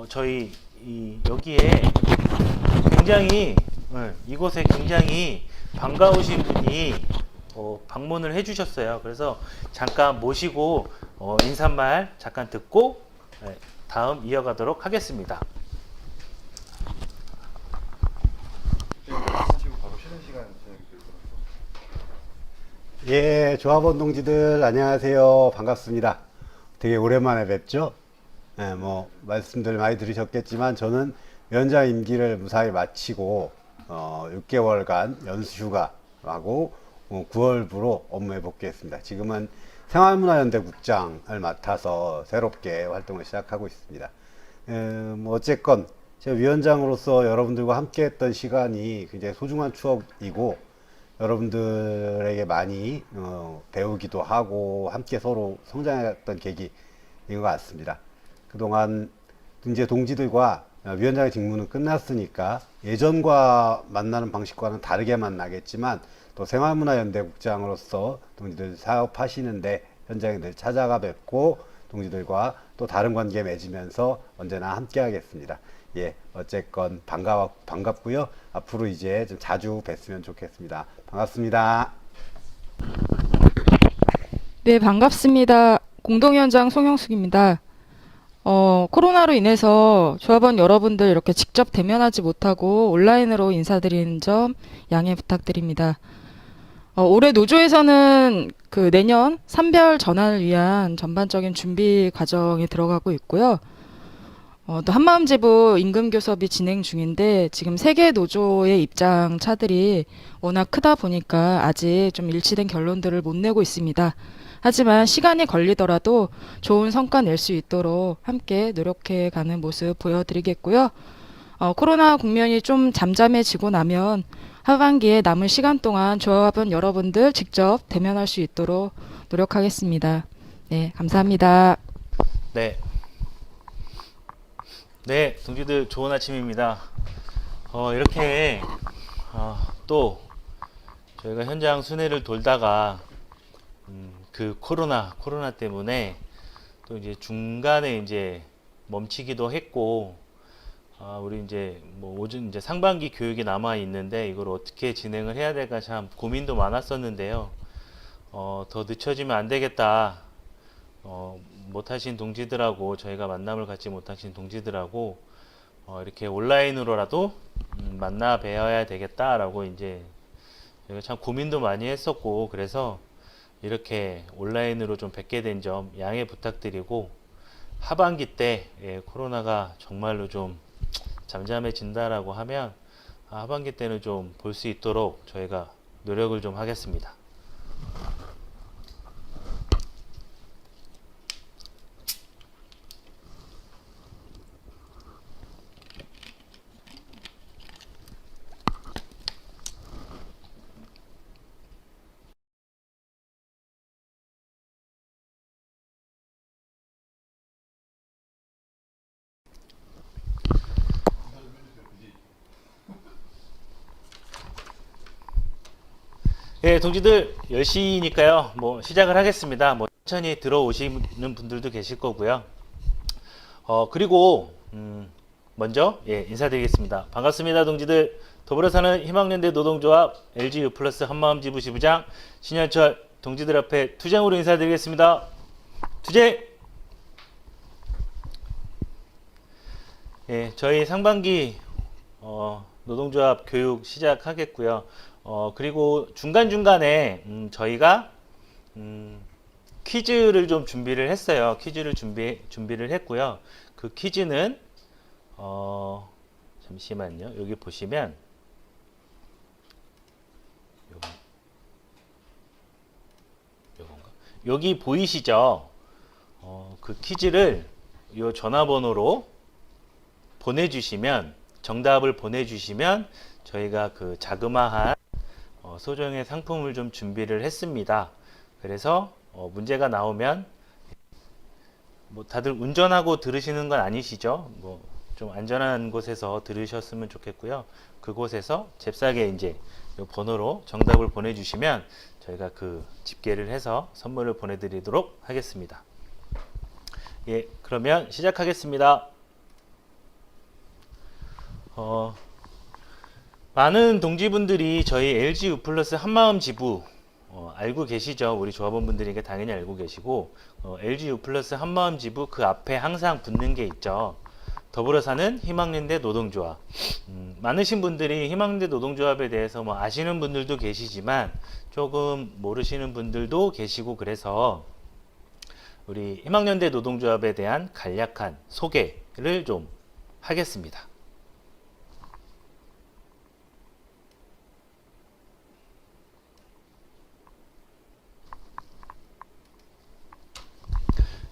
저희 여기에 굉장히 이곳에 굉장히 반가우신 분이 방문을 해주셨어요. 그래서 잠깐 모시고 인사말 잠깐 듣고 다음 이어가도록 하겠습니다. 하시고 바로 쉬는 시간 진행이 될 거라서. 예, 조합원 동지들 안녕하세요. 반갑습니다. 되게 오랜만에 뵙죠. 예, 말씀들 많이 들으셨겠지만 저는 위원장 임기를 무사히 마치고 6개월간 연수휴가하고 9월부로 업무에 복귀했습니다. 지금은 생활문화연대국장을 맡아서 새롭게 활동을 시작하고 있습니다. 어쨌건 제가 위원장으로서 여러분들과 함께 했던 시간이 굉장히 소중한 추억이고 여러분들에게 많이 배우기도 하고 함께 서로 성장했던 계기인 것 같습니다. 그동안 이제 동지들과 위원장의 직무는 끝났으니까 예전과 만나는 방식과는 다르게 만나겠지만 또 생활문화연대국장으로서 동지들 사업하시는데 현장에 늘 찾아가 뵙고 동지들과 또 다른 관계 맺으면서 언제나 함께 하겠습니다. 예, 어쨌건 반갑고요. 앞으로 이제 좀 자주 뵀으면 좋겠습니다. 반갑습니다. 네, 반갑습니다. 공동위원장 송영숙입니다. 코로나로 인해서 조합원 여러분들 이렇게 직접 대면하지 못하고 온라인으로 인사드리는 점 양해 부탁드립니다. 올해 노조에서는 그 내년 산별 전환을 위한 전반적인 준비 과정에 들어가고 있고요. 또 한마음제부 임금교섭이 진행 중인데 지금 세 개 노조의 입장 차들이 워낙 크다 보니까 아직 좀 일치된 결론들을 못 내고 있습니다. 하지만 시간이 걸리더라도 좋은 성과 낼 수 있도록 함께 노력해 가는 모습 보여드리겠고요. 코로나 국면이 좀 잠잠해지고 나면 하반기에 남은 시간 동안 조합원 여러분들 직접 대면할 수 있도록 노력하겠습니다. 네, 감사합니다. 네. 네, 동지들 좋은 아침입니다. 이렇게 또 저희가 현장 순회를 돌다가 그 코로나 때문에 또 이제 중간에 이제 멈추기도 했고 우리 이제 오전 이제 상반기 교육이 남아 있는데 이걸 어떻게 진행을 해야 될까 참 고민도 많았었는데요. 더 늦춰지면 안 되겠다. 못하신 동지들하고 저희가 만남을 갖지 못하신 동지들하고 이렇게 온라인으로라도 만나 뵈어야 되겠다라고 이제 저희가 참 고민도 많이 했었고 그래서 이렇게 온라인으로 좀 뵙게 된 점 양해 부탁드리고 하반기 때 코로나가 정말로 좀 잠잠해진다라고 하면 하반기 때는 좀 볼 수 있도록 저희가 노력을 좀 하겠습니다. 예, 동지들 10시니까요. 시작을 하겠습니다. 천천히 들어오시는 분들도 계실 거고요. 그리고 먼저 인사드리겠습니다. 반갑습니다, 동지들. 더불어 사는 희망연대 노동조합 LGU 플러스 한마음지부 지부장 신현철 동지들 앞에 투쟁으로 인사드리겠습니다. 투쟁! 예, 저희 상반기 노동조합 교육 시작하겠고요. 그리고 중간중간에 저희가 퀴즈를 좀 준비를 했어요. 퀴즈를 준비를 했고요. 그 퀴즈는 잠시만요. 여기 보시면 요건가? 여기 보이시죠? 그 퀴즈를 이 전화번호로 보내주시면 정답을 보내주시면 저희가 그 자그마한 소정의 상품을 좀 준비를 했습니다. 그래서 문제가 나오면 다들 운전하고 들으시는 건 아니시죠? 좀 안전한 곳에서 들으셨으면 좋겠고요. 그곳에서 잽싸게 이제 이 번호로 정답을 보내주시면 저희가 그 집계를 해서 선물을 보내드리도록 하겠습니다. 예, 그러면 시작하겠습니다. 많은 동지분들이 저희 LG U 플러스 한마음 지부 알고 계시죠? 우리 조합원분들에게 당연히 알고 계시고 LG U 플러스 한마음 지부 그 앞에 항상 붙는 게 있죠. 더불어 사는 희망연대 노동조합. 많으신 분들이 희망연대 노동조합에 대해서 뭐 아시는 분들도 계시지만 조금 모르시는 분들도 계시고 그래서 우리 희망연대 노동조합에 대한 간략한 소개를 좀 하겠습니다.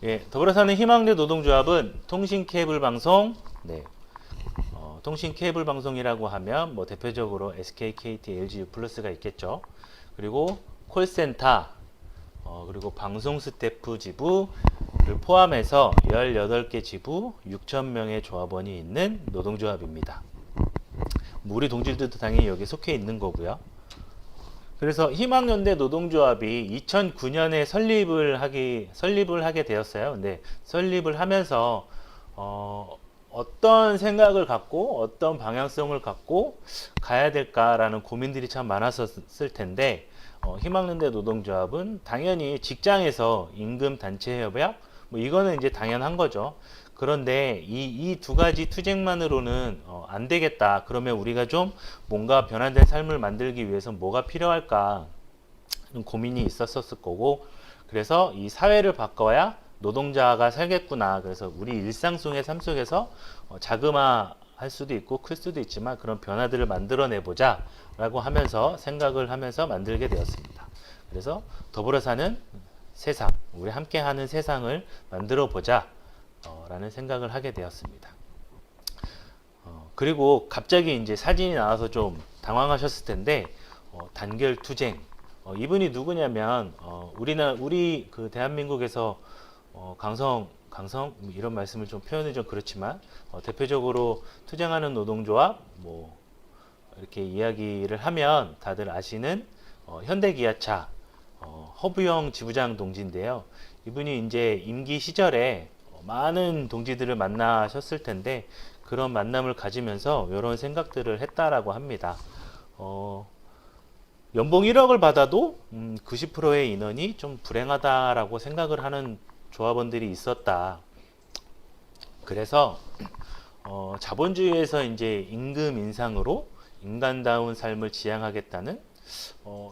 예, 더불어 사는 희망연대 노동조합은 통신 케이블 방송, 통신 케이블 방송이라고 하면 뭐 대표적으로 SK, KT, LG U 플러스가 있겠죠. 그리고 콜센터, 그리고 방송 스태프 지부를 포함해서 18개 지부 6,000명의 조합원이 있는 노동조합입니다. 우리 동지들도 당연히 여기 속해 있는 거고요. 그래서 희망연대 노동조합이 2009년에 설립을 하게 되었어요. 근데 설립을 하면서 어떤 생각을 갖고 어떤 방향성을 갖고 가야 될까라는 고민들이 참 많았었을 텐데 희망연대 노동조합은 당연히 직장에서 임금 단체 협약 뭐 이거는 이제 당연한 거죠. 그런데 이 두 가지 투쟁만으로는 안 되겠다. 그러면 우리가 좀 뭔가 변화된 삶을 만들기 위해서 뭐가 필요할까 고민이 있었을 거고, 그래서 이 사회를 바꿔야 노동자가 살겠구나. 그래서 우리 일상 속의 삶 속에서 자그마할 수도 있고 클 수도 있지만 그런 변화들을 만들어내보자 라고 하면서 생각을 하면서 만들게 되었습니다. 그래서 더불어 사는 세상, 우리 함께하는 세상을 만들어 보자 라는 생각을 하게 되었습니다. 그리고 갑자기 이제 사진이 나와서 좀 당황하셨을 텐데 단결 투쟁, 이분이 누구냐면 우리 그 대한민국에서 강성 뭐 이런 말씀을 좀 표현이 좀 그렇지만 대표적으로 투쟁하는 노동조합 뭐 이렇게 이야기를 하면 다들 아시는 현대기아차 허부영 지부장 동지인데요. 이분이 이제 임기 시절에 많은 동지들을 만나셨을 텐데 그런 만남을 가지면서 이런 생각들을 했다라고 합니다. 연봉 1억을 받아도 90%의 인원이 좀 불행하다라고 생각을 하는 조합원들이 있었다. 그래서 자본주의에서 이제 임금 인상으로 인간다운 삶을 지향하겠다는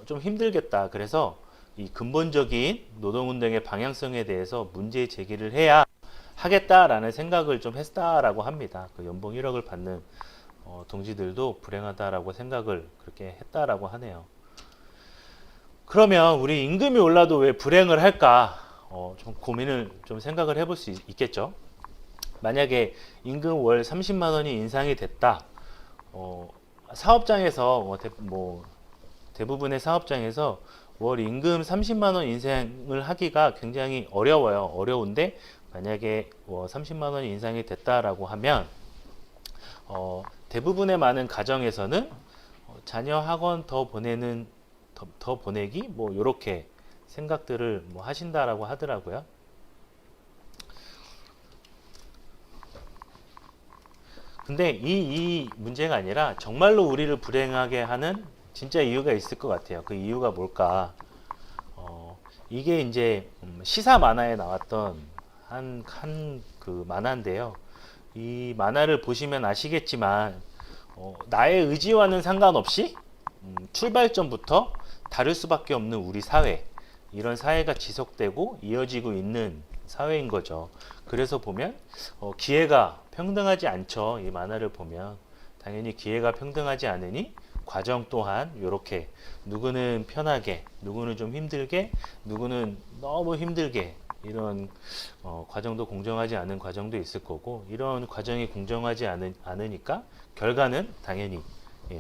좀 힘들겠다. 그래서 이 근본적인 노동운동의 방향성에 대해서 문제 제기를 해야 하겠다라는 생각을 좀 했다라고 합니다. 그 연봉 1억을 받는 동지들도 불행하다라고 생각을 그렇게 했다라고 하네요. 그러면 우리 임금이 올라도 왜 불행을 할까? 좀 고민을 좀 생각을 해볼 수 있겠죠. 만약에 임금 월 30만 원이 인상이 됐다. 사업장에서 대부분의 사업장에서 월 임금 30만 원 인상을 하기가 굉장히 어려워요. 어려운데 만약에 30만 원이 인상이 됐다라고 하면 대부분의 많은 가정에서는 자녀 학원 더 보내기 뭐 이렇게 생각들을 뭐 하신다라고 하더라고요. 근데 이 문제가 아니라 정말로 우리를 불행하게 하는 진짜 이유가 있을 것 같아요. 그 이유가 뭘까? 이게 이제 시사 만화에 나왔던 한 그 만화인데요. 이 만화를 보시면 아시겠지만 나의 의지와는 상관없이 출발점부터 다를 수밖에 없는 우리 사회, 이런 사회가 지속되고 이어지고 있는 사회인 거죠. 그래서 보면 기회가 평등하지 않죠. 이 만화를 보면 당연히 기회가 평등하지 않으니 과정 또한 이렇게 누구는 편하게, 누구는 좀 힘들게, 누구는 너무 힘들게, 이런 과정도 공정하지 않은 과정도 있을 거고, 이런 과정이 공정하지 않으니까 결과는 당연히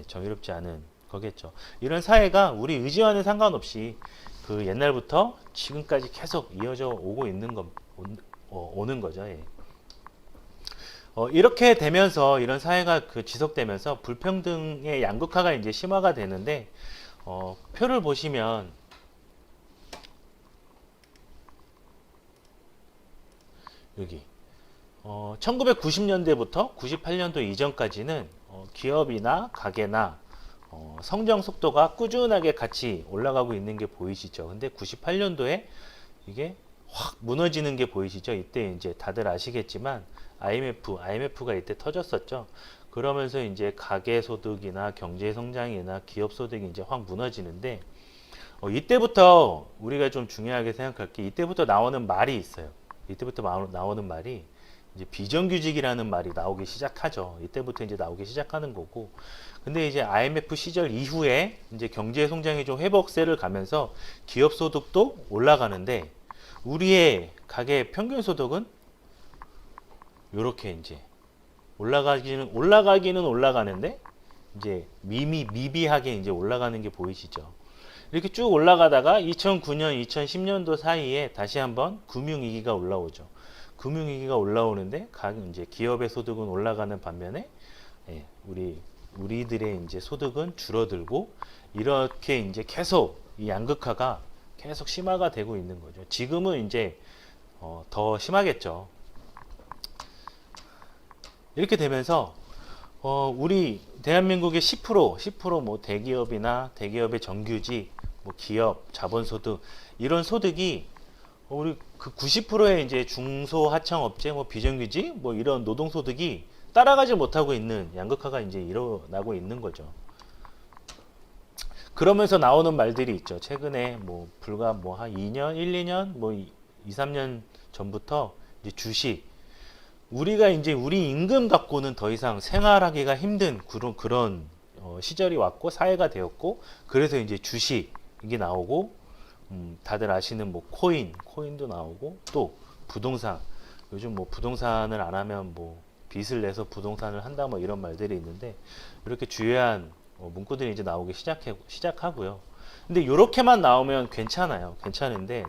정의롭지 않은 거겠죠. 이런 사회가 우리 의지와는 상관없이 그 옛날부터 지금까지 계속 이어져 오고 있는 오는 거죠. 예. 이렇게 되면서 이런 사회가 지속되면서 불평등의 양극화가 이제 심화가 되는데 표를 보시면 여기 1990년대부터 98년도 이전까지는 기업이나 가게나 성장 속도가 꾸준하게 같이 올라가고 있는 게 보이시죠. 근데 98년도에 이게 확 무너지는 게 보이시죠. 이때 이제 다들 아시겠지만 IMF가 이때 터졌었죠. 그러면서 이제 가계 소득이나 경제 성장이나 기업 소득이 이제 확 무너지는데 이때부터 우리가 좀 중요하게 생각할 게 이때부터 나오는 말이 있어요. 이때부터 나오는 말이 이제 비정규직이라는 말이 나오기 시작하죠. 이때부터 이제 나오기 시작하는 거고. 근데 이제 IMF 시절 이후에 이제 경제 성장이 좀 회복세를 가면서 기업 소득도 올라가는데 우리의 가계 평균 소득은 요렇게 이제 올라가기는 올라가는데 이제 미비하게 이제 올라가는 게 보이시죠. 이렇게 쭉 올라가다가 2009년, 2010년도 사이에 다시 한번 금융위기가 올라오죠. 금융위기가 올라오는데 이제 기업의 소득은 올라가는 반면에 우리들의 이제 소득은 줄어들고 이렇게 이제 계속 이 양극화가 계속 심화가 되고 있는 거죠. 지금은 이제 더 심하겠죠. 이렇게 되면서 우리 대한민국의 10% 뭐 대기업이나 대기업의 정규직, 뭐 기업, 자본소득 이런 소득이 우리 그 90%의 이제 중소하청업체, 뭐 비정규직, 뭐 이런 노동소득이 따라가지 못하고 있는 양극화가 이제 일어나고 있는 거죠. 그러면서 나오는 말들이 있죠. 최근에 뭐 불과 뭐 한 2년, 1, 2년, 뭐 2, 3년 전부터 이제 주식 우리가 이제 우리 임금 갖고는 더 이상 생활하기가 힘든 그런 시절이 왔고 사회가 되었고 그래서 이제 주식이 나오고 다들 아시는 뭐 코인도 나오고 또 부동산 요즘 뭐 부동산을 안 하면 뭐 빚을 내서 부동산을 한다 뭐 이런 말들이 있는데 이렇게 주요한 문구들이 이제 나오기 시작하고요. 근데 이렇게만 나오면 괜찮은데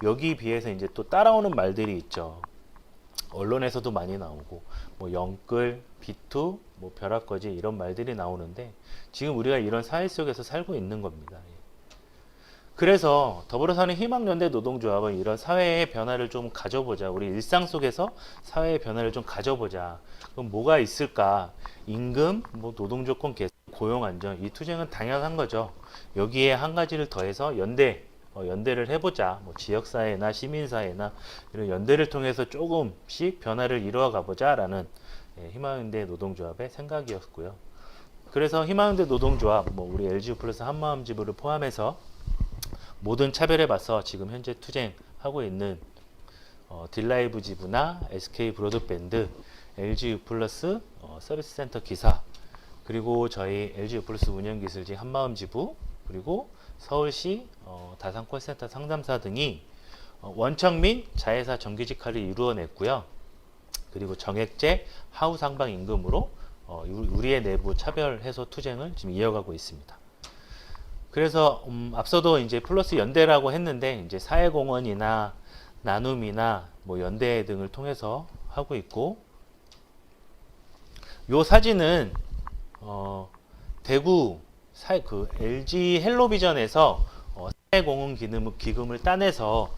여기 비해서 이제 또 따라오는 말들이 있죠. 언론에서도 많이 나오고 뭐 영끌, 비투, 뭐 벼락거지 이런 말들이 나오는데 지금 우리가 이런 사회 속에서 살고 있는 겁니다. 그래서 더불어사는 희망연대 노동조합은 이런 사회의 변화를 좀 가져보자. 우리 일상 속에서 사회의 변화를 좀 가져보자. 그럼 뭐가 있을까? 임금, 뭐 노동조건 개선, 고용안전 이 투쟁은 당연한 거죠. 여기에 한 가지를 더해서 연대를 해보자. 뭐 지역사회나 시민사회나 이런 연대를 통해서 조금씩 변화를 이루어 가보자라는 희망연대 노동조합의 생각이었고요. 그래서 희망연대 노동조합, 뭐 우리 LGU 플러스 한마음지부를 포함해서 모든 차별에 맞서 지금 현재 투쟁하고 있는 딜라이브 지부나 SK 브로드밴드, LGU 플러스 서비스센터 기사, 그리고 저희 LGU 플러스 운영기술직 한마음지부, 그리고 서울시 다산 콜센터 상담사 등이 원청 및 자회사 정규직화를 이루어냈고요. 그리고 정액제 하우 상방 임금으로 우리의 내부 차별 해소 투쟁을 지금 이어가고 있습니다. 그래서 앞서도 이제 플러스 연대라고 했는데 이제 사회공헌이나 나눔이나 뭐 연대 등을 통해서 하고 있고 요 사진은 대구 그 LG 헬로비전에서 사회공헌 기금을 따내서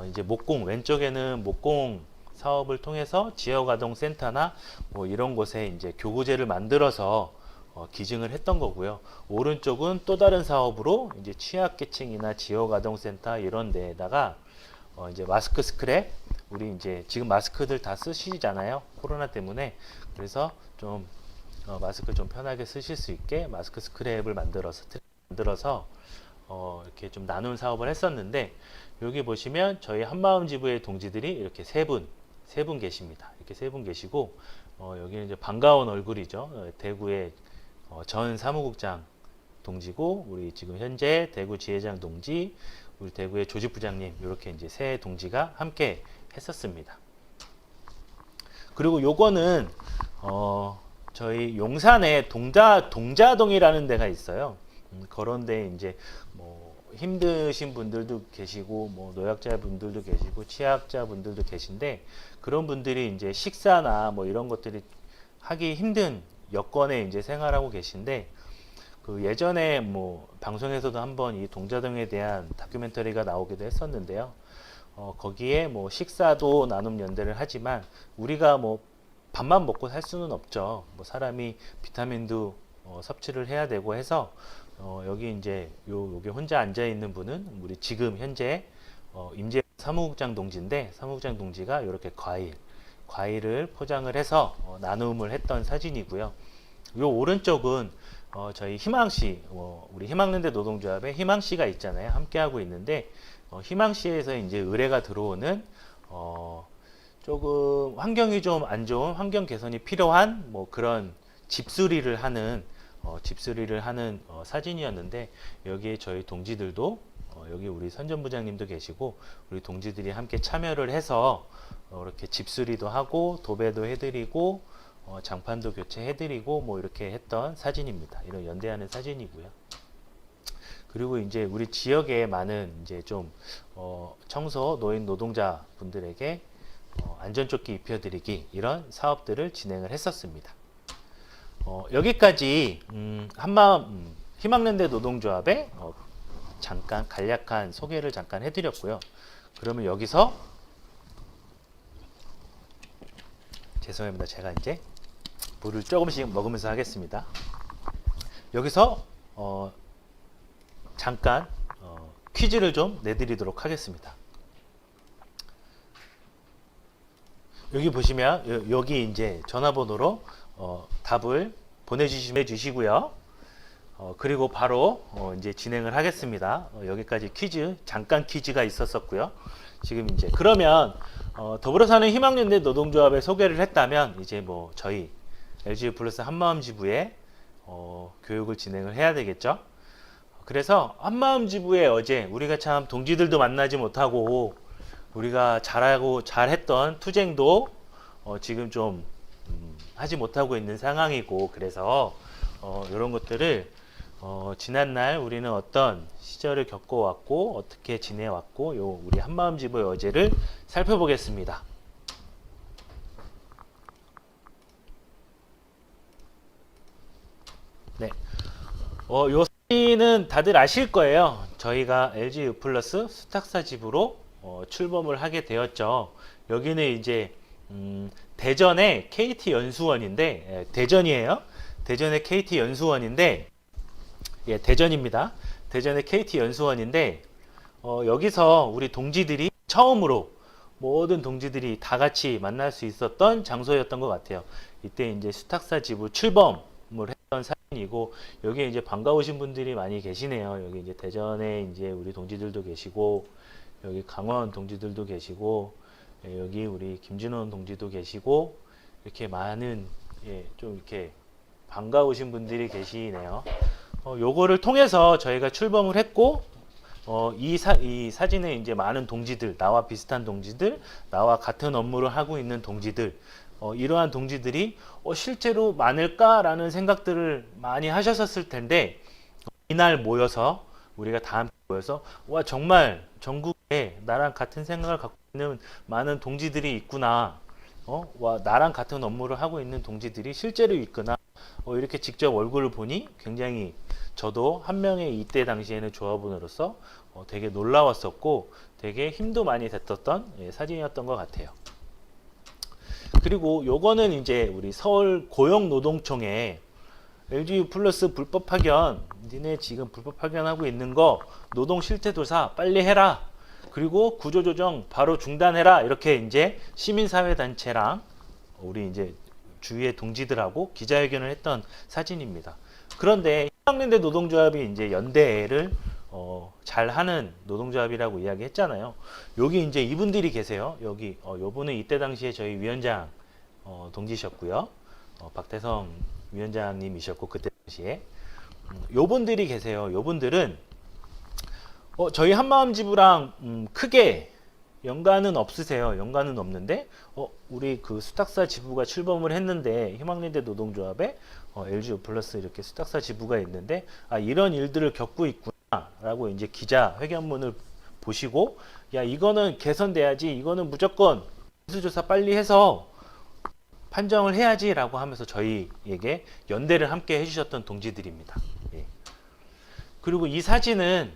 이제 목공 왼쪽에는 목공 사업을 통해서 지역아동센터나 뭐 이런 곳에 이제 교구제를 만들어서 기증을 했던 거고요. 오른쪽은 또 다른 사업으로 이제 취약계층이나 지역아동센터 이런 데에다가 이제 마스크 스크랩 우리 이제 지금 마스크들 다 쓰시잖아요. 코로나 때문에 그래서 좀 마스크 좀 편하게 쓰실 수 있게 마스크 스크랩을 만들어서 이렇게 좀 나눈 사업을 했었는데 여기 보시면 저희 한마음지부의 동지들이 이렇게 세 분 계십니다. 이렇게 세 분 계시고 여기는 이제 반가운 얼굴이죠. 대구의 전 사무국장 동지고 우리 지금 현재 대구 지회장 동지, 우리 대구의 조직부장님 이렇게 이제 세 동지가 함께 했었습니다. 그리고 요거는 저희 용산에 동자동이라는 데가 있어요. 그런 데 이제 뭐 힘드신 분들도 계시고 뭐 노약자분들도 계시고 취약자분들도 계신데 그런 분들이 이제 식사나 뭐 이런 것들이 하기 힘든 여건에 이제 생활하고 계신데 그 예전에 뭐 방송에서도 한번 이 동자동에 대한 다큐멘터리가 나오기도 했었는데요. 거기에 뭐 식사도 나눔 연대를 하지만 우리가 뭐 밥만 먹고 살 수는 없죠. 뭐 사람이 비타민도 섭취를 해야 되고 해서 여기 이제 요게 혼자 앉아 있는 분은 우리 지금 현재 임재 사무국장 동지인데, 사무국장 동지가 이렇게 과일을 포장을 해서 나눔을 했던 사진이고요. 요 오른쪽은 저희 희망시, 우리 희망랜드 노동조합에 희망시가 있잖아요. 함께 하고 있는데 희망시에서 이제 의뢰가 들어오는 조금 환경이 좀 안 좋은, 환경 개선이 필요한 뭐 그런 집수리를 하는 사진이었는데, 여기에 저희 동지들도 여기 우리 선전부장님도 계시고 우리 동지들이 함께 참여를 해서 이렇게 집수리도 하고 도배도 해드리고 장판도 교체해드리고 뭐 이렇게 했던 사진입니다. 이런 연대하는 사진이고요. 그리고 이제 우리 지역에 많은 이제 좀 청소 노인 노동자 분들에게 안전조끼 입혀드리기, 이런 사업들을 진행을 했었습니다. 여기까지 한마음 희망랜드 노동조합의 잠깐 간략한 소개를 잠깐 해드렸고요. 그러면 여기서 죄송합니다. 제가 이제 물을 조금씩 먹으면서 하겠습니다. 여기서 잠깐 퀴즈를 좀 내드리도록 하겠습니다. 여기 보시면 여기 이제 전화번호로 답을 보내주시고요. 그리고 바로 이제 진행을 하겠습니다. 여기까지 잠깐 퀴즈가 있었었고요. 지금 이제 그러면 더불어사는 희망연대 노동조합에 소개를 했다면 이제 뭐 저희 LGU 플러스 한마음 지부에 교육을 진행을 해야 되겠죠. 그래서 한마음 지부에 어제 우리가 참 동지들도 만나지 못하고 우리가 잘했던 투쟁도 지금 좀 하지 못하고 있는 상황이고, 그래서 이런 것들을 지난날 우리는 어떤 시절을 겪어왔고 어떻게 지내왔고 우리 한마음 지부의 어제를 살펴보겠습니다. 네, 요 사진은 다들 아실 거예요. 저희가 LG U 플러스 수탁사 지부로 출범을 하게 되었죠. 여기는 이제 대전의 KT 연수원인데, 대전이에요. 대전의 KT 연수원인데, 예, 대전입니다. 대전의 KT 연수원인데, 여기서 우리 동지들이 처음으로 모든 동지들이 다 같이 만날 수 있었던 장소였던 것 같아요. 이때 이제 수탁사 지부 출범을 했던 사진이고, 여기 이제 반가우신 분들이 많이 계시네요. 여기 이제 대전에 이제 우리 동지들도 계시고, 여기 강원 동지들도 계시고, 예, 여기 우리 김진원 동지도 계시고, 이렇게 많은, 예, 좀 이렇게 반가우신 분들이 계시네요. 요거를 통해서 저희가 출범을 했고, 이 사진에 이제 많은 동지들, 나와 비슷한 동지들, 나와 같은 업무를 하고 있는 동지들, 이러한 동지들이 실제로 많을까라는 생각들을 많이 하셨었을 텐데, 이날 모여서 우리가 다 함께 모여서 와, 정말 전국에 나랑 같은 생각을 갖고 있는 많은 동지들이 있구나, 와, 나랑 같은 업무를 하고 있는 동지들이 실제로 있구나, 이렇게 직접 얼굴을 보니 굉장히 저도 한 명의 이때 당시에는 조합원으로서 되게 놀라웠었고 되게 힘도 많이 됐었던, 예, 사진이었던 것 같아요. 그리고 요거는 이제 우리 서울 고용노동청에 LGU 플러스 불법 파견, 니네 지금 불법 파견하고 있는 거 노동 실태조사 빨리 해라, 그리고 구조조정 바로 중단해라, 이렇게 이제 시민사회단체랑 우리 이제 주위의 동지들하고 기자회견을 했던 사진입니다. 그런데 희망랜드 노동조합이 이제 연대를 잘하는 노동조합이라고 이야기했잖아요. 여기 이제 이분들이 계세요. 여기 요분은 이때 당시에 저희 위원장 동지셨고요. 박태성 위원장님이셨고, 그때 당시에 요분들이 계세요. 요분들은 저희 한마음 지부랑 크게 연관은 없으세요. 연관은 없는데 우리 그 수탁사 지부가 출범을 했는데 희망랜드 노동조합에 LGU 플러스 이렇게 수탁사 지부가 있는데 이런 일들을 겪고 있구나 라고 이제 기자회견문을 보시고, 야, 이거는 개선돼야지, 이거는 무조건 수조사 빨리 해서 판정을 해야지 라고 하면서 저희에게 연대를 함께 해주셨던 동지들입니다. 예. 그리고 이 사진은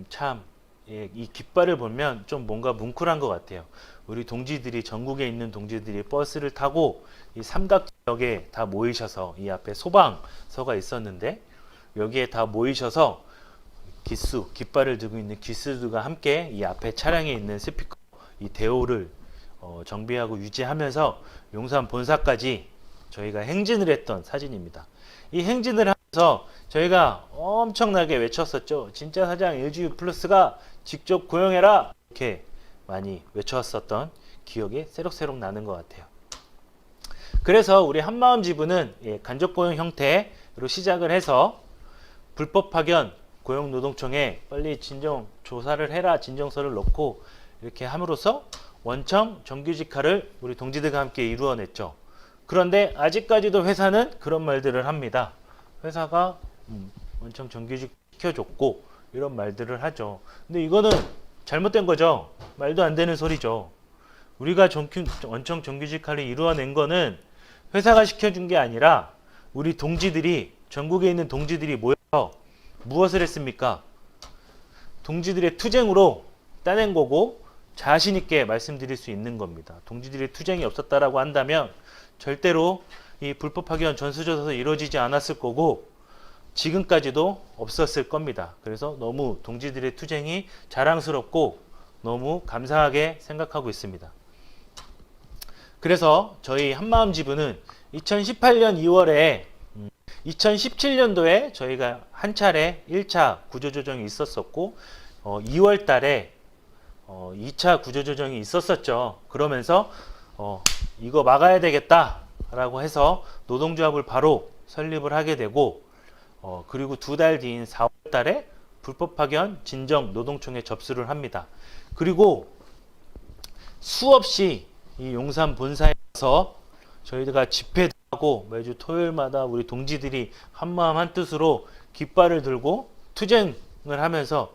참 예, 이 깃발을 보면 좀 뭔가 뭉클한 것 같아요. 우리 동지들이 전국에 있는 동지들이 버스를 타고 이 삼각역에 다 모이셔서 이 앞에 소방서가 있었는데 여기에 다 모이셔서 깃발을 들고 있는 기수들과 함께 이 앞에 차량에 있는 스피커 이 대호를 정비하고 유지하면서 용산 본사까지 저희가 행진을 했던 사진입니다. 이 행진을 하면서 저희가 엄청나게 외쳤었죠. 진짜 사장 LGU 플러스가 직접 고용해라 이렇게 많이 외쳤었던 기억이 새록새록 나는 것 같아요. 그래서 우리 한마음 지부는 간접 고용 형태로 시작을 해서 불법 파견 고용노동청에 빨리 진정 조사를 해라 진정서를 넣고 이렇게 함으로써 원청 정규직화를 우리 동지들과 함께 이루어냈죠. 그런데 아직까지도 회사는 그런 말들을 합니다. 회사가 원청 정규직 시켜줬고 이런 말들을 하죠. 근데 이거는 잘못된 거죠. 말도 안 되는 소리죠. 우리가 원청 정규직화를 이루어낸 거는 회사가 시켜준 게 아니라 우리 동지들이 전국에 있는 동지들이 모여서 무엇을 했습니까? 동지들의 투쟁으로 따낸 거고 자신 있게 말씀드릴 수 있는 겁니다. 동지들의 투쟁이 없었다라고 한다면 절대로 이 불법 파견 전수조사도 이루어지지 않았을 거고 지금까지도 없었을 겁니다. 그래서 너무 동지들의 투쟁이 자랑스럽고 너무 감사하게 생각하고 있습니다. 그래서 저희 한마음 지부는 2018년 2월에 2017년도에 저희가 한 차례 1차 구조조정이 있었었고 2월 달에 2차 구조조정이 있었었죠. 그러면서 이거 막아야 되겠다라고 해서 노동조합을 바로 설립을 하게 되고 그리고 2달 뒤인 4월 달에 불법 파견 진정 노동청에 접수를 합니다. 그리고 수없이 이 용산 본사에서 저희가 집회도 하고 매주 토요일마다 우리 동지들이 한마음 한뜻으로 깃발을 들고 투쟁을 하면서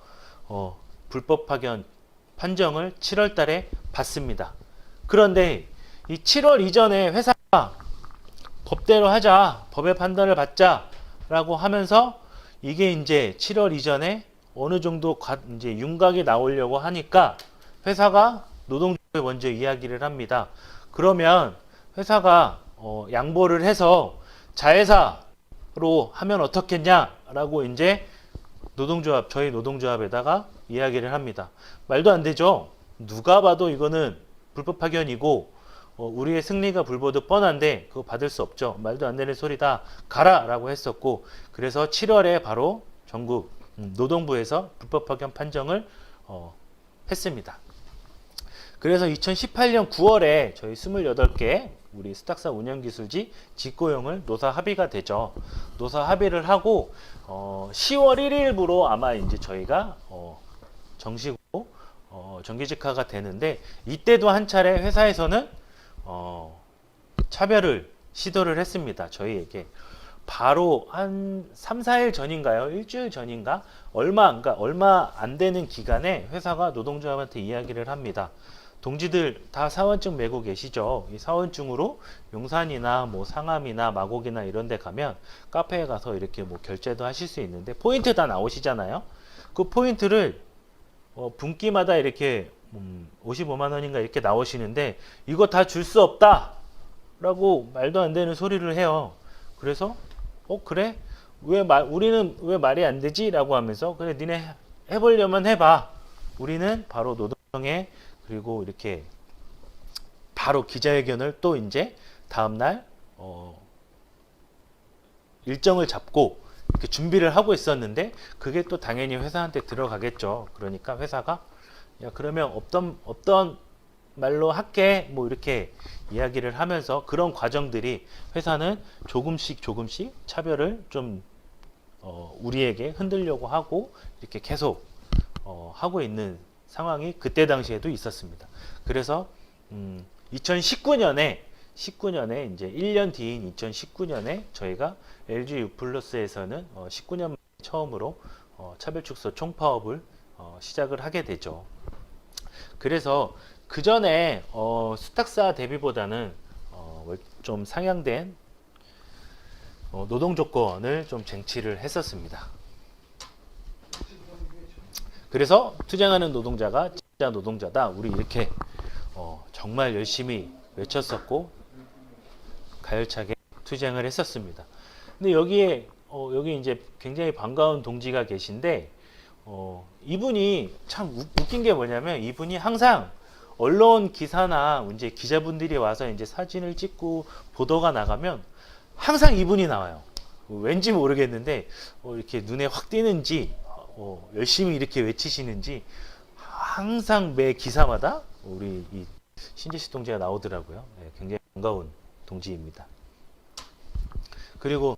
불법 파견 판정을 7월 달에 받습니다. 그런데 이 7월 이전에 회사가 법대로 하자, 법의 판단을 받자 라고 하면서 이게 이제 7월 이전에 어느 정도 이제 윤곽이 나오려고 하니까 회사가 노동조합에 먼저 이야기를 합니다. 그러면 회사가 양보를 해서 자회사로 하면 어떻겠냐라고 이제 저희 노동조합에다가 이야기를 합니다. 말도 안 되죠. 누가 봐도 이거는 불법 파견이고 우리의 승리가 불보듯 뻔한데 그거 받을 수 없죠. 말도 안 되는 소리다. 가라라고 했었고 그래서 7월에 바로 전국 노동부에서 불법 파견 판정을 했습니다. 그래서 2018년 9월에 저희 28개 우리 스탁사 운영기술지 직고용을 노사 합의가 되죠. 노사 합의를 하고 10월 1일부로 아마 이제 저희가 정식으로 정규직화가 되는데 이때도 한 차례 회사에서는 차별을 시도를 했습니다. 저희에게 바로 한 3, 4일 전인가요? 일주일 전인가? 얼마 안 되는 기간에 회사가 노동조합한테 이야기를 합니다. 동지들 다 사원증 메고 계시죠? 이 사원증으로 용산이나 뭐 상암이나 마곡이나 이런 데 가면 카페에 가서 이렇게 뭐 결제도 하실 수 있는데 포인트 다 나오시잖아요. 그 포인트를 분기마다 이렇게 55만 원인가 이렇게 나오시는데 이거 다 줄 수 없다 라고 말도 안 되는 소리를 해요. 그래서 그래? 우리는 왜 말이 안 되지? 라고 하면서 그래 니네 해보려면 해봐. 우리는 바로 노동청에 그리고 이렇게 바로 기자회견을 또 이제 다음날 일정을 잡고 이렇게 준비를 하고 있었는데 그게 또 당연히 회사한테 들어가겠죠. 그러니까 회사가 야 그러면 없던 말로 할게 뭐 이렇게 이야기를 하면서 그런 과정들이 회사는 조금씩 차별을 좀 우리에게 흔들려고 하고 이렇게 계속 하고 있는 상황이 그때 당시에도 있었습니다. 그래서 2019년에 이제 1년 뒤인 2019년에 저희가 LG U+에서는 19년 만에 처음으로 차별축소 총파업을 시작을 하게 되죠. 그래서 그 전에 수탁사 대비보다는 좀 상향된 노동 조건을 좀 쟁취를 했었습니다. 그래서 투쟁하는 노동자가 진짜 노동자다. 우리 이렇게 정말 열심히 외쳤었고 가열차게 투쟁을 했었습니다. 근데 여기에 여기 이제 굉장히 반가운 동지가 계신데 이분이 참 웃긴 게 뭐냐면 이분이 항상 언론 기사나 이제 기자분들이 와서 이제 사진을 찍고 보도가 나가면 항상 이분이 나와요. 왠지 모르겠는데 이렇게 눈에 확 띄는지 열심히 이렇게 외치시는지 항상 매 기사마다 우리 이 신재식 동지가 나오더라고요. 네, 굉장히 반가운 동지입니다. 그리고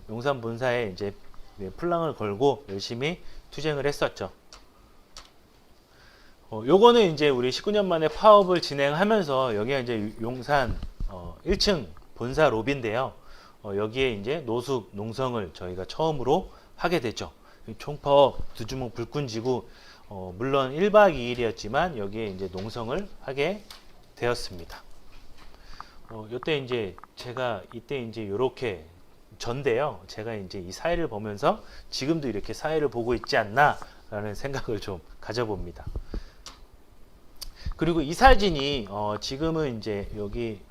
용산 본사에 이제 풀랑을 걸고 열심히 투쟁을 했었죠. 요거는 이제 우리 19년 만에 파업을 진행하면서 여기가 이제 용산 1층 본사 로비인데요. 여기에 이제 노숙 농성을 저희가 처음으로 하게 되죠. 총파업 두 주먹 불끈 쥐고 물론 1박 2일이었지만 여기에 이제 농성을 하게 되었습니다. 요때 이제 제가 이때 이제 요렇게 전데요. 제가 이제 이 사회를 보면서 지금도 이렇게 사회를 보고 있지 않나라는 생각을 좀 가져봅니다. 그리고 이 사진이 지금은 이제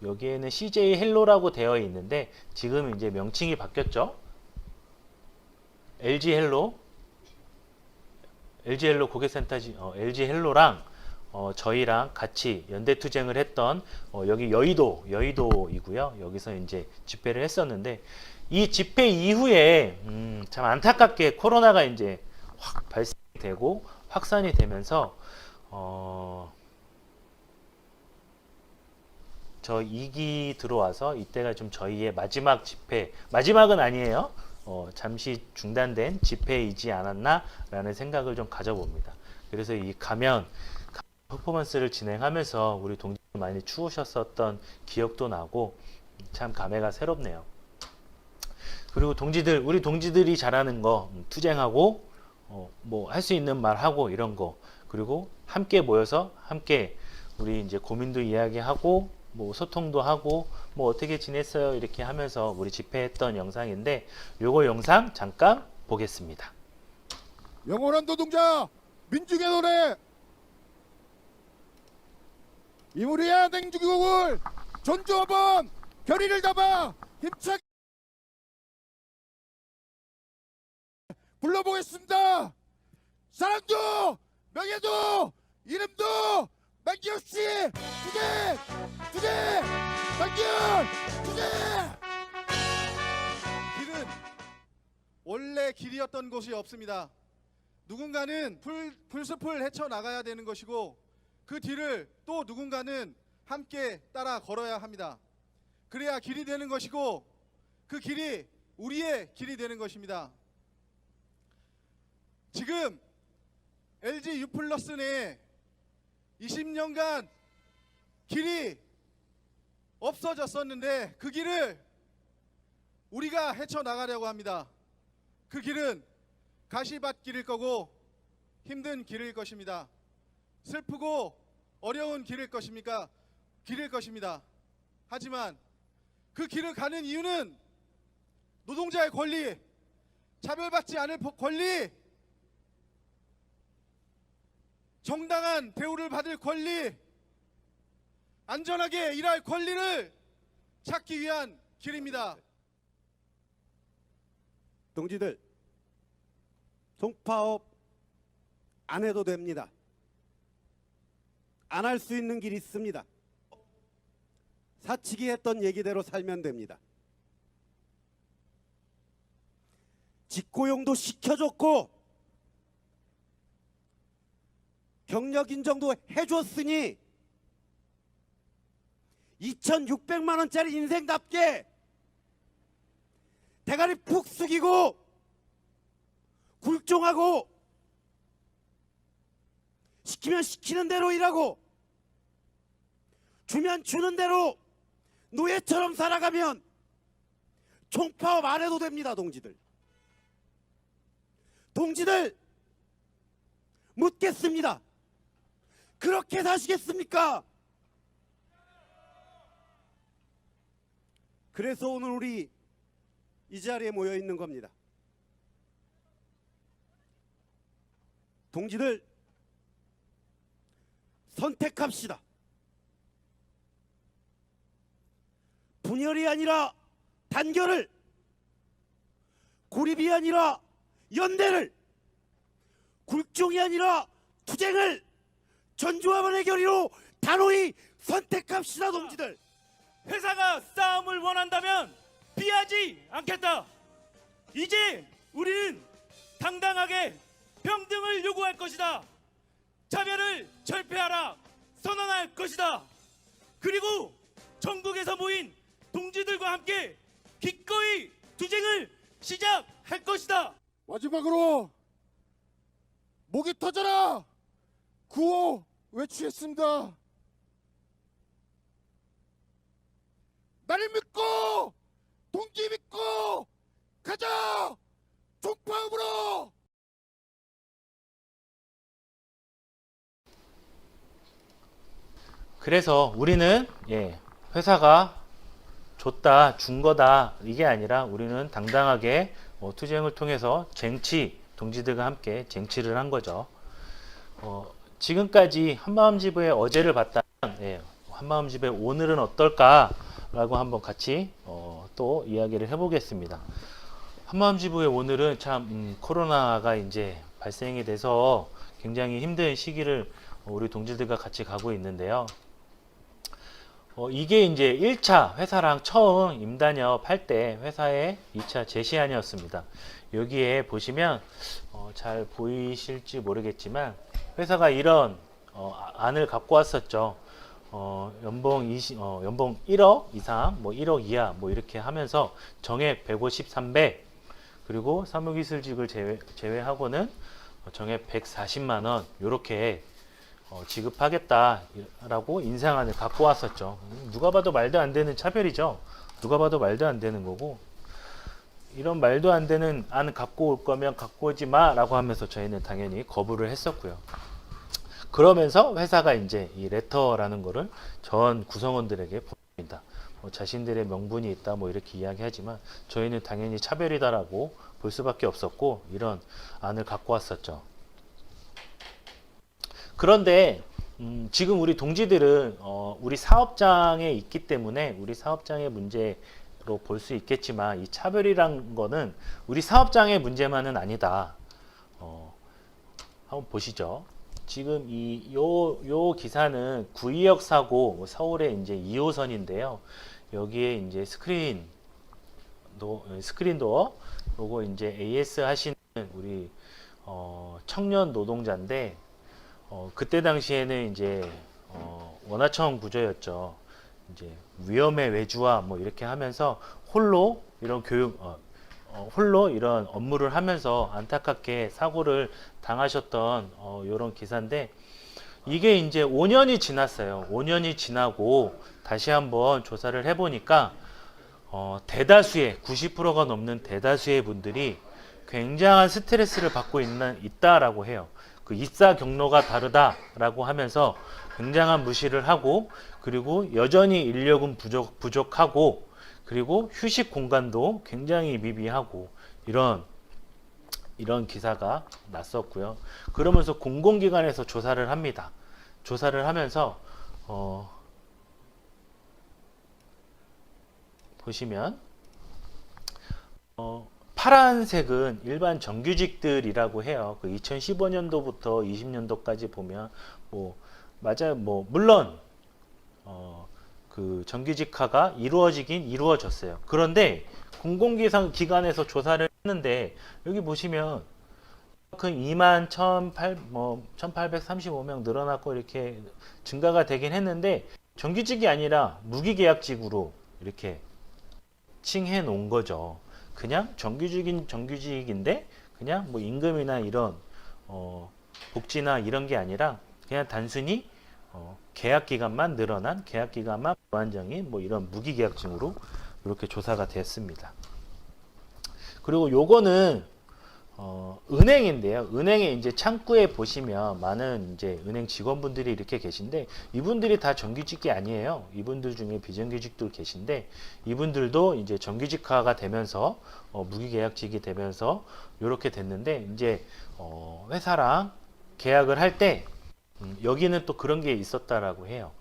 여기에는 CJ 헬로라고 되어 있는데 지금 이제 명칭이 바뀌었죠. LG 헬로 고객센터지 LG 헬로랑 저희랑 같이 연대 투쟁을 했던 여기 여의도이고요. 여기서 이제 집회를 했었는데 이 집회 이후에 참 안타깝게 코로나가 이제 확 발생되고 확산이 되면서 저 2기 들어와서 이때가 좀 저희의 마지막 집회, 마지막은 아니에요. 잠시 중단된 집회이지 않았나라는 생각을 좀 가져봅니다. 그래서 이 가면 퍼포먼스를 진행하면서 우리 동지들 많이 추우셨었던 기억도 나고 참 감회가 새롭네요. 그리고 우리 동지들이 잘하는 거 투쟁하고 뭐 할 수 있는 말 하고 이런 거 그리고 함께 모여서 함께 우리 이제 고민도 이야기하고 뭐 소통도 하고 뭐 어떻게 지냈어요 이렇게 하면서 우리 집회했던 영상인데 요거 영상 잠깐 보겠습니다. 영원한 노동자 민중의 노래 이무리야 냉주기곡을 전조하번 결의를 잡아 힘차게 불러보겠습니다. 사랑도 명예도 이름도 남김없이 투쟁 남김 투쟁. 길은 원래 길이었던 곳이 없습니다. 누군가는 풀숲을 헤쳐나가야 되는 것이고 그 뒤를 또 누군가는 함께 따라 걸어야 합니다. 그래야 길이 되는 것이고 그 길이 우리의 길이 되는 것입니다. 지금 LG U+ 내 20년간 길이 없어졌었는데 그 길을 우리가 헤쳐나가려고 합니다. 그 길은 가시밭길일 거고 힘든 길일 것입니다. 슬프고 어려운 길일 것입니다. 하지만 그 길을 가는 이유는 노동자의 권리, 차별받지 않을 권리, 정당한 대우를 받을 권리, 안전하게 일할 권리를 찾기 위한 길입니다. 동지들, 총파업 안 해도 됩니다. 안 할 수 있는 길이 있습니다. 사치기 했던 얘기대로 살면 됩니다. 직고용도 시켜줬고 경력 인정도 해줬으니 2,600만 원짜리 인생답게 대가리 푹 숙이고 굴종하고 시키면 시키는 대로 일하고 주면 주는 대로 노예처럼 살아가면 총파업 안 해도 됩니다. 동지들 묻겠습니다. 그렇게 사시겠습니까? 그래서 오늘 우리 이 자리에 모여 있는 겁니다. 동지들 선택합시다. 분열이 아니라 단결을, 고립이 아니라 연대를, 굴종이 아니라 투쟁을 전두환의 결의로 단호히 선택합시다, 동지들. 회사가 싸움을 원한다면 피하지 않겠다. 이제 우리는 당당하게 평등을 요구할 것이다. 차별을 철폐하라 선언할 것이다. 그리고 전국에서 모인 동지들과 함께 기꺼이 투쟁을 시작할 것이다. 마지막으로 목이 터져라 구호 외치겠습니다. 나를 믿고 동지 믿고 가자 종파업으로. 그래서 우리는 회사가 줬다 준 거다 이게 아니라 우리는 당당하게 투쟁을 통해서 쟁취 동지들과 함께 쟁취를 한 거죠. 지금까지 한마음지부의 어제를 봤다면 한마음지부의 오늘은 어떨까라고 한번 같이 또 이야기를 해보겠습니다. 한마음지부의 오늘은 참 코로나가 이제 발생이 돼서 굉장히 힘든 시기를 우리 동지들과 같이 가고 있는데요. 이게 이제 1차 회사랑 처음 임단협 할 때 회사의 2차 제시안이었습니다. 여기에 보시면 잘 보이실지 모르겠지만 회사가 이런 안을 갖고 왔었죠. 연봉 1억 이상, 뭐 1억 이하, 뭐 이렇게 하면서 정액 150, 300, 그리고 사무기술직을 제외하고는 정액 140만 원 이렇게 지급하겠다라고 인상안을 갖고 왔었죠. 누가 봐도 말도 안 되는 차별이죠. 누가 봐도 말도 안 되는 거고, 이런 말도 안 되는 안 갖고 올 거면 갖고 오지 마라고 하면서 저희는 당연히 거부를 했었고요. 그러면서 회사가 이제 이 레터라는 거를 전 구성원들에게 보냅니다. 자신들의 명분이 있다 뭐 이렇게 이야기하지만 저희는 당연히 차별이다라고 볼 수밖에 없었고 이런 안을 갖고 왔었죠. 그런데 지금 우리 동지들은 우리 사업장에 있기 때문에 우리 사업장의 문제로 볼 수 있겠지만 이 차별이란 거는 우리 사업장의 문제만은 아니다. 한번 보시죠. 지금 요 기사는 구의역 사고 서울의 이제 2호선인데요. 여기에 이제 스크린도어 요거 이제 AS 하시는 우리 청년 노동자인데 그때 당시에는 이제 원하청 구조였죠. 이제 위험의 외주화 뭐 이렇게 하면서 홀로 이런 홀로 이런 업무를 하면서 안타깝게 사고를 당하셨던 이런 기사인데 이게 이제 5년이 지났어요. 5년이 지나고 다시 한번 조사를 해보니까 대다수의 90%가 넘는 대다수의 분들이 굉장한 스트레스를 받고 있다라고 해요. 그 입사 경로가 다르다라고 하면서 굉장한 무시를 하고 그리고 여전히 인력은 부족하고 그리고 휴식 공간도 굉장히 미비하고 이런 기사가 났었고요. 그러면서 공공기관에서 조사를 합니다. 조사를 하면서 보시면 파란색은 일반 정규직들이라고 해요. 그 2015년도부터 20년도까지 보면 맞아요. 물론 그 정규직화가 이루어졌어요. 그런데 공공기관에서 조사를 했는데 여기 보시면 21,835명 늘어났고 이렇게 증가가 되긴 했는데 정규직이 아니라 무기계약직으로 이렇게 칭해 놓은 거죠. 그냥 정규직인데 그냥 뭐 임금이나 이런 복지나 이런 게 아니라 그냥 단순히 계약 기간만 늘어난 계약 기간만 무한정인 뭐 이런 무기계약직으로 이렇게 조사가 됐습니다. 그리고 요거는 은행인데요. 은행에 이제 창구에 보시면 많은 이제 은행 직원분들이 이렇게 계신데 이분들이 다 정규직이 아니에요. 이분들 중에 비정규직도 계신데 이분들도 이제 정규직화가 되면서 무기계약직이 되면서 이렇게 됐는데 이제 회사랑 계약을 할 때 여기는 또 그런 게 있었다라고 해요.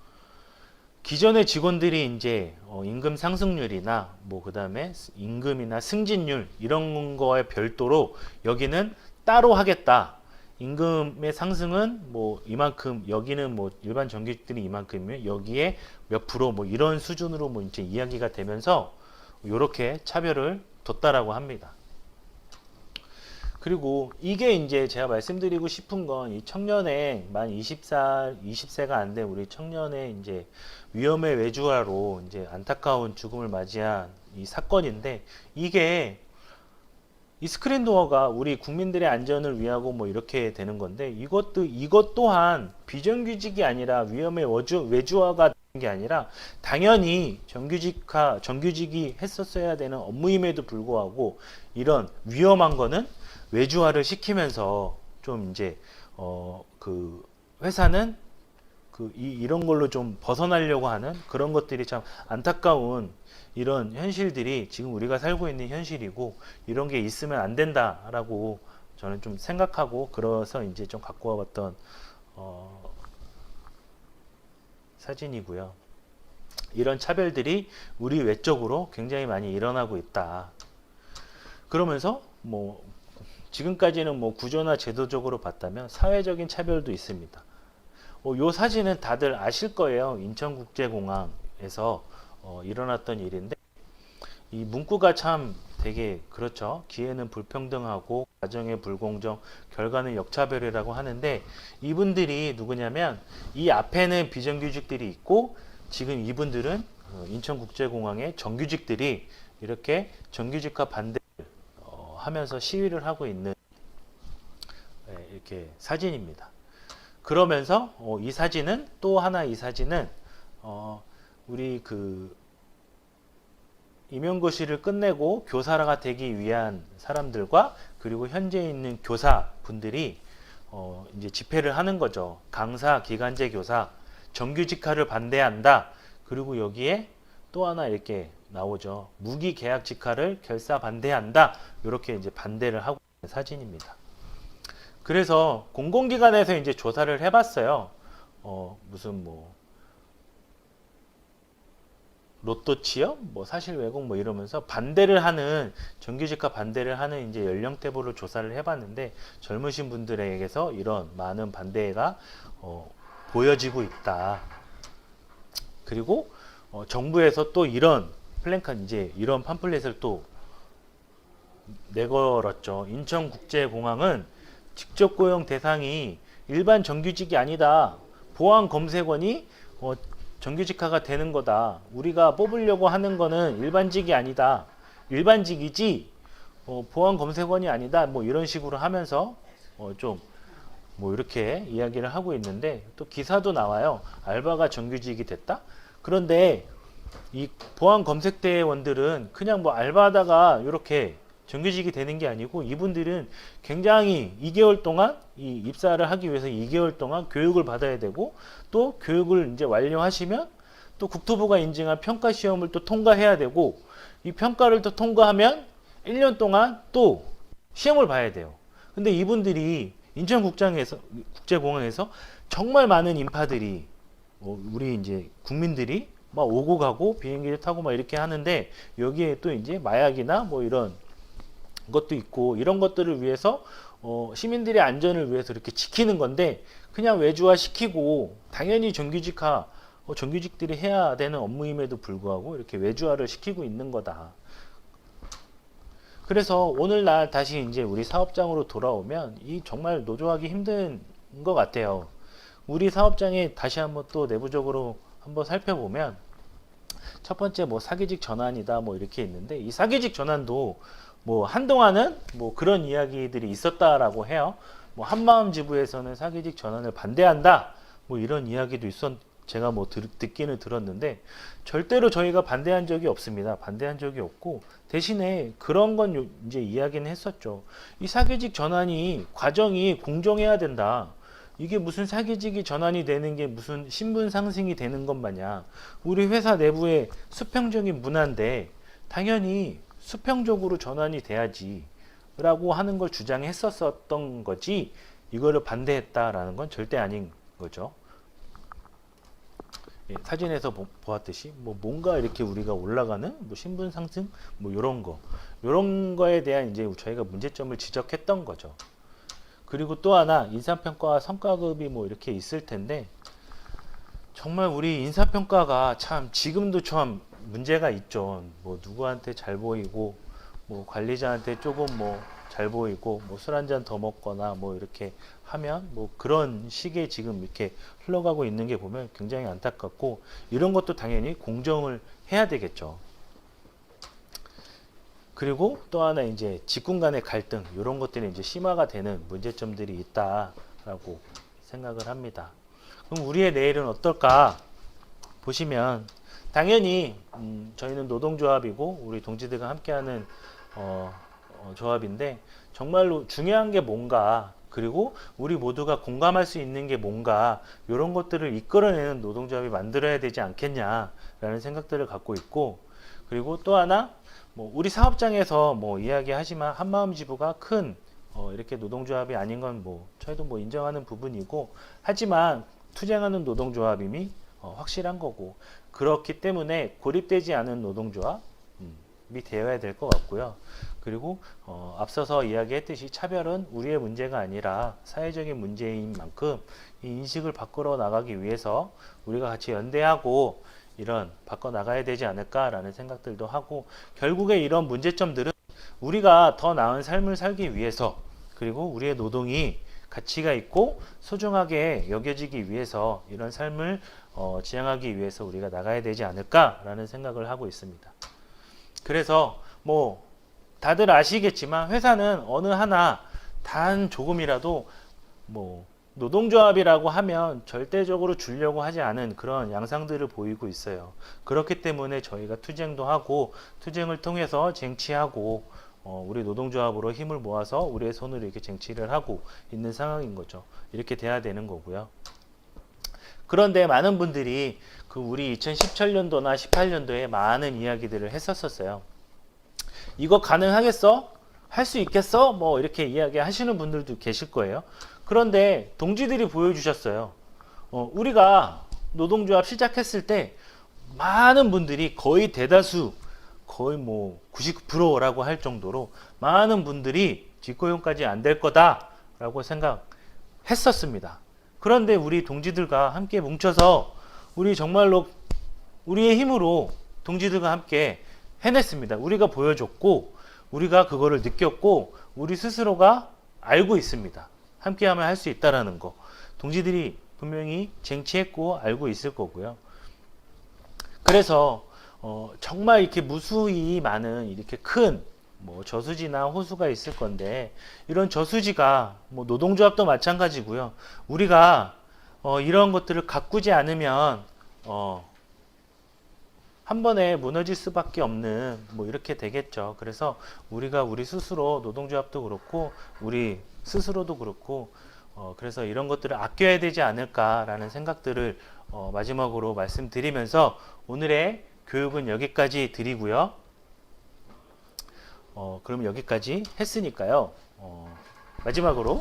기존의 직원들이 이제 임금 상승률이나 뭐 그다음에 임금이나 승진율 이런 거에 별도로 여기는 따로 하겠다. 임금의 상승은 뭐 이만큼, 여기는 뭐 일반 정규직들이 이만큼이면 여기에 몇 프로 뭐 이런 수준으로 뭐 이제 이야기가 되면서 이렇게 차별을 뒀다라고 합니다. 그리고 이게 이제 제가 말씀드리고 싶은 건 이 청년의 만 20세가 안 된 우리 청년의 이제 위험의 외주화로 이제 안타까운 죽음을 맞이한 이 사건인데, 이게 이 스크린 도어가 우리 국민들의 안전을 위하고 뭐 이렇게 되는 건데, 이것 또한 비정규직이 아니라 위험의 외주화가 되는 게 아니라 당연히 정규직이 했었어야 되는 업무임에도 불구하고 이런 위험한 거는 외주화를 시키면서 좀 이제 그 회사는 이런 걸로 좀 벗어나려고 하는 그런 것들이 참 안타까운 이런 현실들이 지금 우리가 살고 있는 현실이고, 이런 게 있으면 안 된다라고 저는 좀 생각하고, 그래서 이제 좀 갖고 와봤던 사진이고요. 이런 차별들이 우리 외적으로 굉장히 많이 일어나고 있다. 그러면서 뭐 지금까지는 뭐 구조나 제도적으로 봤다면 사회적인 차별도 있습니다. 요 사진은 다들 아실 거예요. 인천국제공항에서 일어났던 일인데, 이 문구가 참 되게 그렇죠. 기회는 불평등하고 과정의 불공정, 결과는 역차별이라고 하는데, 이분들이 누구냐면 이 앞에는 비정규직들이 있고, 지금 이분들은 인천국제공항의 정규직들이 이렇게 정규직화 반대를 하면서 시위를 하고 있는 이렇게 사진입니다. 그러면서 이 사진은 우리 그 임용고시를 끝내고 교사가 되기 위한 사람들과, 그리고 현재 있는 교사분들이 이제 집회를 하는 거죠. 강사, 기간제 교사, 정규직화를 반대한다. 그리고 여기에 또 하나 이렇게 나오죠. 무기계약직화를 결사 반대한다. 이렇게 이제 반대를 하고 있는 사진입니다. 그래서 공공기관에서 이제 조사를 해봤어요. 무슨 뭐 로또 취업, 뭐 사실 왜곡 뭐 이러면서 반대를 하는, 정규직화 반대를 하는 이제 연령대별로 조사를 해봤는데, 젊으신 분들에게서 이런 많은 반대가 보여지고 있다. 그리고 정부에서 또 이런 플랜카드, 이제 이런 팜플렛을 또 내걸었죠. 인천국제공항은 직접 고용 대상이 일반 정규직이 아니다. 보안검색원이 정규직화가 되는 거다. 우리가 뽑으려고 하는 거는 일반직이 아니다. 일반직이지 보안검색원이 아니다. 뭐 이런 식으로 하면서 좀 뭐 이렇게 이야기를 하고 있는데, 또 기사도 나와요. 알바가 정규직이 됐다. 그런데 이 보안검색대원들은 그냥 뭐 알바하다가 이렇게 정규직이 되는 게 아니고, 이분들은 굉장히 2개월 동안 이 입사를 하기 위해서 2개월 동안 교육을 받아야 되고, 또 교육을 이제 완료하시면 또 국토부가 인증한 평가 시험을 또 통과해야 되고, 이 평가를 또 통과하면 1년 동안 또 시험을 봐야 돼요. 근데 이분들이 인천국제공항에서 정말 많은 인파들이 우리 이제 국민들이 막 오고 가고 비행기를 타고 막 이렇게 하는데, 여기에 또 이제 마약이나 뭐 이런 것도 있고, 이런 것들을 위해서 시민들의 안전을 위해서 이렇게 지키는 건데, 그냥 외주화 시키고, 당연히 정규직들이 해야 되는 업무임에도 불구하고 이렇게 외주화를 시키고 있는 거다. 그래서 오늘날 다시 이제 우리 사업장으로 돌아오면 이 정말 노조하기 힘든 것 같아요. 우리 사업장에 다시 한번 또 내부적으로 한번 살펴보면, 첫 번째 뭐 사기직 전환이다 뭐 이렇게 있는데, 이 사기직 전환도 뭐 한동안은 뭐 그런 이야기들이 있었다라고 해요. 뭐 한마음 지부에서는 사기직 전환을 반대한다 뭐 이런 이야기도 제가 뭐 듣기는 들었는데, 절대로 저희가 반대한 적이 없습니다. 반대한 적이 없고, 대신에 그런 건 이제 이야기는 했었죠. 이 사기직 전환이 과정이 공정해야 된다. 이게 무슨 사기직이 전환이 되는 게 무슨 신분 상승이 되는 것 마냥, 우리 회사 내부의 수평적인 문화인데 당연히 수평적으로 전환이 돼야지 라고 하는 걸 주장했었던 거지, 이거를 반대했다라는 건 절대 아닌 거죠. 예, 사진에서 보았듯이 뭐 뭔가 이렇게 우리가 올라가는 뭐 신분 상승 뭐 요런 거에 대한 이제 저희가 문제점을 지적했던 거죠. 그리고 또 하나 인사평가와 성과급이 뭐 이렇게 있을 텐데 정말 우리 인사평가가 참 지금도 참 문제가 있죠. 뭐 누구한테 잘 보이고 뭐 관리자한테 조금 뭐 잘 보이고 뭐 술 한 잔 더 먹거나 뭐 이렇게 하면 뭐 그런 식의 지금 이렇게 흘러가고 있는 게 보면 굉장히 안타깝고 이런 것도 당연히 공정을 해야 되겠죠. 그리고 또 하나 이제 직군 간의 갈등 이런 것들이 이제 심화가 되는 문제점들이 있다라고 생각을 합니다. 그럼 우리의 내일은 어떨까 보시면 당연히 저희는 노동조합이고 우리 동지들과 함께하는 조합인데 정말로 중요한 게 뭔가 그리고 우리 모두가 공감할 수 있는 게 뭔가 이런 것들을 이끌어내는 노동조합이 만들어야 되지 않겠냐라는 생각들을 갖고 있고 그리고 또 하나 뭐 우리 사업장에서 뭐 이야기하지만 한마음지부가 큰 이렇게 노동조합이 아닌 건 뭐 저희도 뭐 인정하는 부분이고 하지만 투쟁하는 노동조합임이 확실한 거고 그렇기 때문에 고립되지 않은 노동조합이 되어야 될 것 같고요. 그리고 앞서서 이야기했듯이 차별은 우리의 문제가 아니라 사회적인 문제인 만큼 이 인식을 바꾸어 나가기 위해서 우리가 같이 연대하고 이런 바꿔 나가야 되지 않을까라는 생각들도 하고 결국에 이런 문제점들은 우리가 더 나은 삶을 살기 위해서 그리고 우리의 노동이 가치가 있고 소중하게 여겨지기 위해서 이런 삶을 지향하기 위해서 우리가 나가야 되지 않을까라는 생각을 하고 있습니다. 그래서 뭐 다들 아시겠지만 회사는 어느 하나 단 조금이라도 뭐 노동조합이라고 하면 절대적으로 주려고 하지 않은 그런 양상들을 보이고 있어요. 그렇기 때문에 저희가 투쟁도 하고 투쟁을 통해서 쟁취하고 우리 노동조합으로 힘을 모아서 우리의 손으로 이렇게 쟁취를 하고 있는 상황인 거죠. 이렇게 돼야 되는 거고요. 그런데 많은 분들이 그 우리 2017년도나 18년도에 많은 이야기들을 했었어요. 이거 가능하겠어? 할 수 있겠어? 뭐 이렇게 이야기 하시는 분들도 계실 거예요. 그런데 동지들이 보여주셨어요. 우리가 노동조합 시작했을 때 많은 분들이 거의 대다수 거의 뭐 99%라고 할 정도로 많은 분들이 직고용까지 안 될 거다라고 생각했었습니다. 그런데 우리 동지들과 함께 뭉쳐서 우리 정말로 우리의 힘으로 동지들과 함께 해냈습니다. 우리가 보여줬고 우리가 그거를 느꼈고 우리 스스로가 알고 있습니다. 함께하면 할 수 있다라는 거 동지들이 분명히 쟁취했고 알고 있을 거고요. 그래서 정말 이렇게 무수히 많은 이렇게 큰 뭐 저수지나 호수가 있을 건데 이런 저수지가 뭐 노동조합도 마찬가지고요. 우리가 이런 것들을 가꾸지 않으면 한 번에 무너질 수밖에 없는 뭐 이렇게 되겠죠. 그래서 우리가 우리 스스로 노동조합도 그렇고 우리 스스로도 그렇고 그래서 이런 것들을 아껴야 되지 않을까라는 생각들을 마지막으로 말씀드리면서 오늘의 교육은 여기까지 드리고요. 그럼 여기까지 했으니까요. 마지막으로